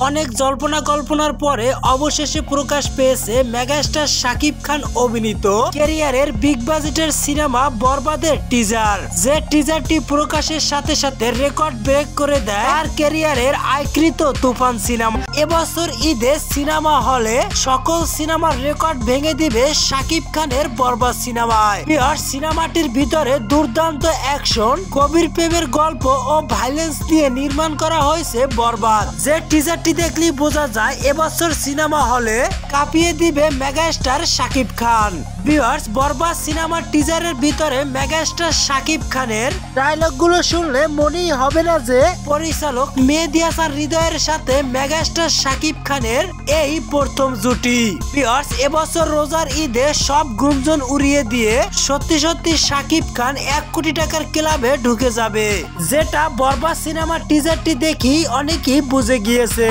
অনেক জল্পনা কল্পনার পরে অবশেষে প্রকাশ পেয়েছে মেগাস্টার শাকিব খান অভিনীত ক্যারিয়ারের বিগ বাজেটের সিনেমা বরবাদের টিজার। যে টিজারটি প্রকাশের সাথে সাথে রেকর্ড ব্রেক করে দেয় তার ক্যারিয়ারের আইকৃত তুফান সিনেমা। এবছর ঈদে সিনেমা হলে সকল সিনেমার রেকর্ড ভেঙে দিবে শাকিব খানের বরবাদ সিনেমায়। সিনেমাটির ভিতরে দুর্দান্ত অ্যাকশন, কবির প্রেমের গল্প ও ভাইলেন্স দিয়ে নির্মাণ করা হয়েছে বরবাদ। যে টিজারটি দেখলে বোঝা যায় এবছর সিনেমা হলে কাঁপিয়ে দিবে মেগাস্টার শাকিব খান। ভিউয়ার্স, বরবাদ সিনেমার টিজারের ভিতরে মেগাস্টার শাকিব খানের ডায়লগ গুলো শুনলে মনেই হবে না যে পরিচালক মেহেদী হাসান হৃদয়ের সাথে মেগাস্টার শাকিব খানের এই প্রথম জুটি। ভিউয়ার্স, এবছর রোজার ঈদে সব গুঞ্জন উড়িয়ে দিয়ে সত্যি সত্যি শাকিব খান 1 কোটি টাকার ক্লাবে ঢুকে যাবে, যেটা বরবাদ সিনেমার টিজারটি দেখি অনেকেই বুঝে গিয়েছে।